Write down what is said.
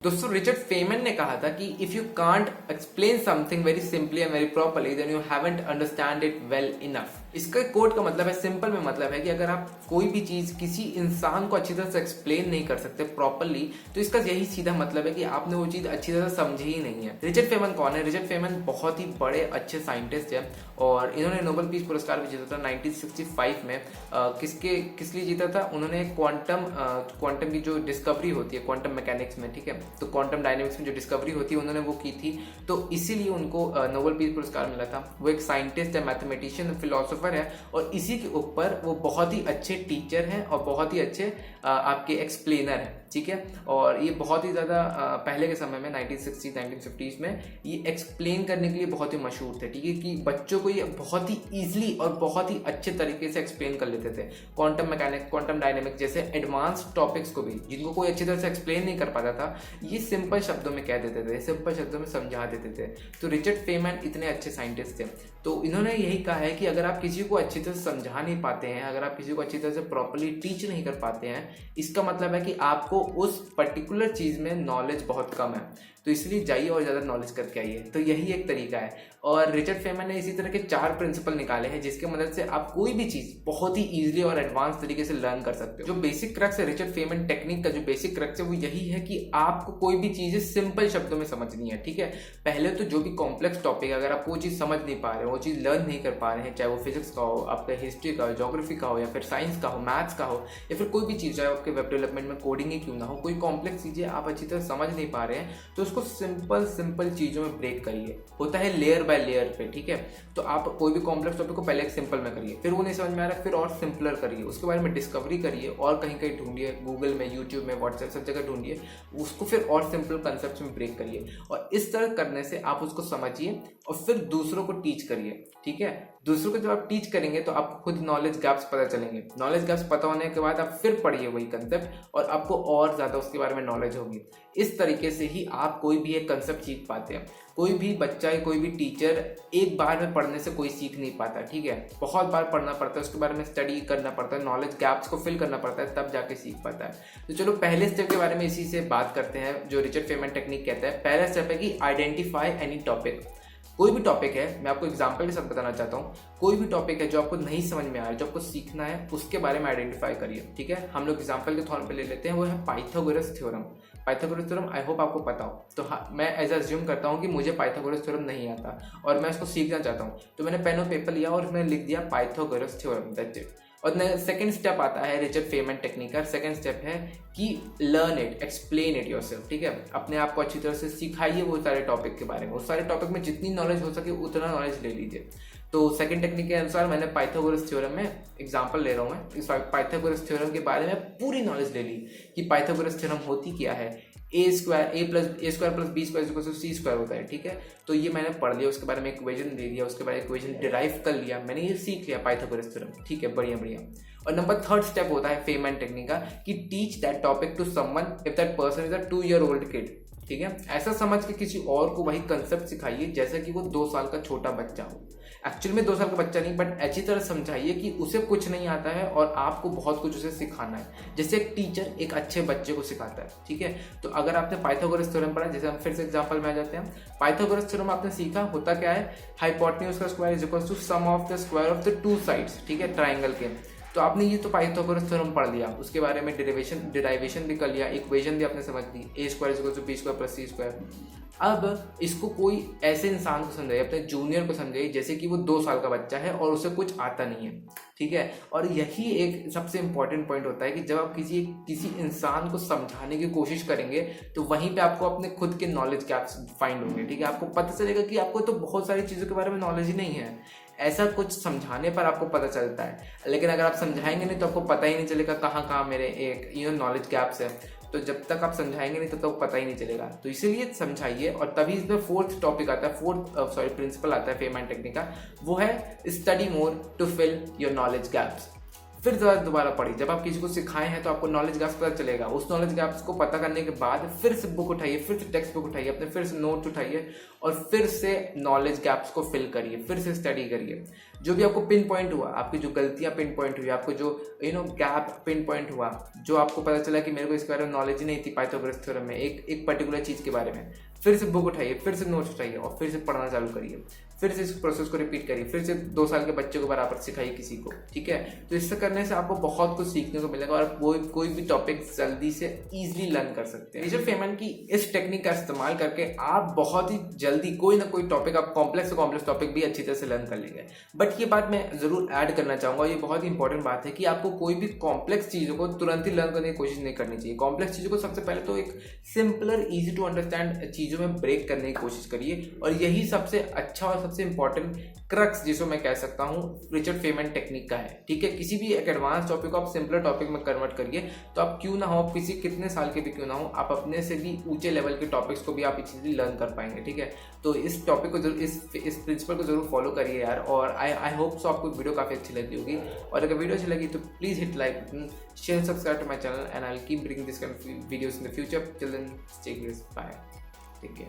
दोस्तों Richard Feynman ने कहा था कि if you can't explain something very simply and very properly then you haven't understand it well enough. इसका quote का मतलब है, सिंपल में मतलब है कि अगर आप कोई भी चीज किसी इंसान को अच्छी तरह से एक्सप्लेन नहीं कर सकते प्रॉपरली तो इसका यही सीधा मतलब है कि आपने वो चीज अच्छी तरह से समझी ही नहीं है। रिचर्ड फेमन कौन है? रिचर्ड फेमन बहुत ही बड़े अच्छे साइंटिस्ट है और इन्होंने नोबेल पीस पुरस्कार भी जीता था 1965 में। किस लिए जीता था? उन्होंने क्वांटम की जो डिस्कवरी होती है क्वांटम मैकेनिक्स में, ठीक है, तो क्वांटम डायनेमिक्स में जो डिस्कवरी होती है उन्होंने वो की थी, तो इसीलिए उनको नोबेल पीस पुरस्कार मिला था। वो एक साइंटिस्ट है, मैथमेटिशियन, फिलोसोफर है और इसी के ऊपर वो बहुत ही अच्छे टीचर हैं और बहुत ही अच्छे आपके एक्सप्लेनर हैं, ठीक है। और ये बहुत ही ज़्यादा पहले के समय में 1960 1950s में ये एक्सप्लेन करने के लिए बहुत ही मशहूर थे, ठीक है, कि बच्चों को ये बहुत ही ईजिली और बहुत ही अच्छे तरीके से एक्सप्लेन कर लेते थे। क्वांटम मैकेनिक्स, क्वांटम डायनेमिक्स जैसे एडवांस टॉपिक्स को भी जिनको कोई अच्छी तरह से एक्सप्लेन नहीं कर पाता था, ये सिंपल शब्दों में कह देते थे, सिंपल शब्दों में समझा देते थे। तो रिचर्ड फेमन इतने अच्छे साइंटिस्ट थे, तो इन्होंने यही कहा है कि अगर आप किसी को अच्छी तरह से समझा नहीं पाते हैं, अगर आप किसी को अच्छी तरह से प्रॉपर्ली टीच नहीं कर पाते हैं, इसका मतलब है कि आपको उस पर्टिकुलर चीज़ में नॉलेज बहुत कम है। तो इसलिए जाइए और ज़्यादा नॉलेज करके आइए। तो यही एक तरीका है। और रिचर्ड फेमन ने इसी तरह के 4 प्रिंसिपल निकाले हैं जिसके मदद से आप कोई भी चीज़ बहुत ही ईजिली और एडवांस तरीके से लर्न कर सकते हो। जो बेसिक क्रक्स है रिचर्ड फेमन टेक्निक का, जो बेसिक क्रक्स है वो यही है कि आपको कोई भी चीज़ें सिंपल शब्दों में समझनी है, ठीक है। पहले तो जो भी कॉम्प्लेक्स टॉपिक है, अगर आप वो चीज़ समझ नहीं पा रहे हो, वो चीज़ लर्न नहीं कर पा रहे हैं, चाहे वो फिजिक्स का हो, आपका हिस्ट्री का हो, ज्योग्राफी का हो, या फिर साइंस का हो, मैथ्स का हो, या फिर कोई भी चीज़, चाहे आपके वेब डेवलपमेंट में कोडिंग ही क्यों ना हो, कोई कॉम्प्लेक्स चीज़ें आप अच्छी तरह समझ नहीं पा रहे हैं, तो उसको सिंपल चीज़ों में ब्रेक करिए। होता है लेयर बाय लेयर पे, ठीक है। तो आप कोई भी कॉम्प्लेक्स टॉपिक को पहले एक सिंपल में करिए, फिर वो नहीं समझ में आ रहा फिर और सिंपलर करिए, उसके बारे में डिस्कवरी करिए और कहीं कहीं ढूंढिए, गूगल में, यूट्यूब में, व्हाट्सएप, सब जगह ढूंढिए, उसको फिर और सिंपल कंसेप्ट में ब्रेक करिए। और इस तरह करने से आप उसको समझिए और फिर दूसरों को टीच करिए, ठीक है। दूसरों को जब आप टीच करेंगे तो आपको खुद नॉलेज गैप्स पता चलेंगे। नॉलेज गैप्स पता होने के बाद आप फिर पढ़िए वही कंसेप्ट और आपको और ज़्यादा उसके बारे में नॉलेज होगी। इस तरीके से ही आप कोई भी एक कंसेप्ट सीख पाते हैं। कोई भी बच्चा या कोई भी टीचर एक बार में पढ़ने से कोई सीख नहीं पाता, ठीक है। बहुत बार पढ़ना पड़ता है, उसके बारे में स्टडी करना पड़ता है, नॉलेज गैप्स को फिल करना पड़ता है, तब जाके सीख पाता है। तो चलो पहले स्टेप के बारे में इसी से बात करते हैं जो रिचर्ड फेमन टेक्निक कहता है। पहला स्टेप है कि आइडेंटिफाई एनी टॉपिक। कोई भी टॉपिक है, मैं आपको एग्जांपल के साथ बताना चाहता हूँ, कोई भी टॉपिक है जो आपको नहीं समझ में आ रहा है, जो आपको सीखना है, उसके बारे में आइडेंटिफाई करिए, ठीक है। हम लोग एग्जांपल के तौर पे ले लेते हैं, वो है Pythagoras theorem. Pythagoras theorem I hope आपको पता हो। तो हाँ, मैं एज अज्यूम करता हूँ कि मुझे पाइथागोरस थ्योरम नहीं आता और मैं उसको सीखना चाहता हूँ, तो मैंने पेन और पेपर लिया और उसमें लिख दिया पाइथागोरस थ्योरम, दैट्स इट। और सेकंड स्टेप आता है रिचर्ड फेमन टेक्निक का। सेकंड स्टेप है कि learn it, explain it yourself, ठीक है। अपने आप को अच्छी तरह से सिखाइए वो सारे टॉपिक के बारे में, उस सारे टॉपिक में जितनी नॉलेज हो सके उतना नॉलेज ले लीजिए। तो सेकंड टेक्निक के अनुसार मैंने पाइथागोरस थ्योरम में एग्जांपल ले रहा हूँ, मैं इस पाइथागोरस थ्योरम के बारे में पूरी नॉलेज ले ली कि पाइथागोरस थ्योरम होती क्या है। A square plus b square equal to c square होता है, ठीक है। तो ये मैंने पढ़ लिया, उसके बारे में इक्वेशन दे दिया, उसके बारे में इक्वेशन डिराइव कर लिया, मैंने ये सीख लिया पाइथागोरस थ्योरम, ठीक है, बढ़िया। और नंबर थर्ड स्टेप होता है फेमन टेक्निक का कि teach that topic to someone if that person is a 2 year old kid, ठीक है। ऐसा समझ के किसी और को वही कंसेप्ट सिखाइए जैसे कि वो 2 साल का छोटा बच्चा हो। एक्चुअली में 2 साल का बच्चा नहीं, बट अच्छी तरह समझाइए कि उसे कुछ नहीं आता है और आपको बहुत कुछ उसे सिखाना है, जैसे एक टीचर एक अच्छे बच्चे को सिखाता है, ठीक है। तो अगर आपने पाइथागोरस थ्योरम पढ़ा, जैसे हम फिर से एग्जांपल में आ जाते हैं, पाइथागोरस थ्योरम आपने सीखा, होता क्या है, हाइपोटेन्यूज का square is equal to sum of the square of the 2 sides, ठीक है, ट्राइंगल के। तो आपने ये तो पाइथागोरस थ्योरम पढ़ लिया, उसके बारे में डिराइवेशन भी कर लिया, इक्वेशन भी आपने समझ ली, a square is equal to b square plus c square. अब इसको कोई ऐसे इंसान को समझाइए, अपने जूनियर को समझाइए जैसे कि वो 2 साल का बच्चा है और उसे कुछ आता नहीं है, ठीक है। और यही एक सबसे इंपॉर्टेंट पॉइंट होता है कि जब आप किसी इंसान को समझाने की कोशिश करेंगे तो वहीं पे आपको अपने खुद के नॉलेज गैप्स फाइंड होंगे, ठीक है। आपको पता चलेगा कि आपको तो बहुत सारी चीज़ों के बारे में नॉलेज ही नहीं है, ऐसा कुछ समझाने पर आपको पता चलता है। लेकिन अगर आप समझाएंगे नहीं तो आपको पता ही नहीं चलेगा कहाँ मेरे एक नॉलेज गैप्स है। तो जब तक आप समझाएंगे नहीं तब तक पता ही नहीं चलेगा। तो इसीलिए समझाइए। और तभी इसमें फोर्थ टॉपिक आता है, प्रिंसिपल आता है फेमन टेक्निक का, वो है study more to fill your knowledge gaps. फिर दोबारा पढ़िए। जब आप किसी को सिखाए हैं तो आपको नॉलेज गैप्स पता चलेगा। उस नॉलेज गैप्स को पता करने के बाद फिर से बुक उठाइए, फिर से टेक्स्ट बुक उठाइए, अपने फिर से नोट्स उठाइए और फिर से नॉलेज गैप्स को फिल करिए, फिर से स्टडी करिए। जो भी आपको पिन पॉइंट हुआ, आपकी जो गलतियां पिन पॉइंट हुई, आपको जो गैप पिन पॉइंट हुआ, जो आपको पता चला कि मेरे को इसके बारे में नॉलेज ही नहीं थी पाइथागोरस थ्योरम में, एक पर्टिकुलर चीज़ के बारे में, फिर से बुक उठाइए, फिर से नोट्स उठाइए और फिर से पढ़ना चालू करिए। फिर से इस प्रोसेस को रिपीट करिए, फिर से 2 साल के बच्चे को बराबर सिखाइए किसी को, ठीक है। तो इससे करने से आपको बहुत कुछ सीखने को मिलेगा और कोई भी टॉपिक जल्दी से इजीली लर्न कर सकते हैं। रिचर्ड फेमन की इस टेक्निक का इस्तेमाल करके आप बहुत ही जल्दी कोई ना कोई टॉपिक, आप कॉम्प्लेक्स से कॉम्प्लेक्स टॉपिक भी अच्छी तरह से लर्न कर लेंगे। बट ये बात मैं जरूर ऐड करना चाहूंगा, ये बहुत ही इंपॉर्टेंट बात है कि आपको कोई भी कॉम्प्लेक्स चीज़ों को तुरंत ही लर्न करने की कोशिश नहीं करनी चाहिए। कॉम्प्लेक्स चीज़ों को सबसे पहले तो एक सिंपलर, ईजी टू अंडरस्टैंड चीज़ों में ब्रेक करने की कोशिश करिए और यही सबसे अच्छा और सबसे इंपॉर्टेंट क्रक्स जिसको मैं कह सकता हूँ रिचर्ड फेमन टेक्निक का है, ठीक है। किसी भी एक एडवांस टॉपिक को आप सिंपलर टॉपिक में कन्वर्ट करिए, तो आप क्यों ना हो, किसी कितने साल के भी क्यों ना हो, आप अपने से भी ऊंचे लेवल के टॉपिक्स को भी आप इजीली लर्न कर पाएंगे, ठीक है। तो इस टॉपिक को जरूर, इस प्रिंसिपल को जरूर फॉलो करिए यार। और आई होप सो आपको वीडियो काफ़ी अच्छी लगी होगी, और अगर वीडियो अच्छी लगी तो please hit like button, share, subscribe to my channel and I will keep bringing this kind of videos in the future. Till then stay grace, bye, take care.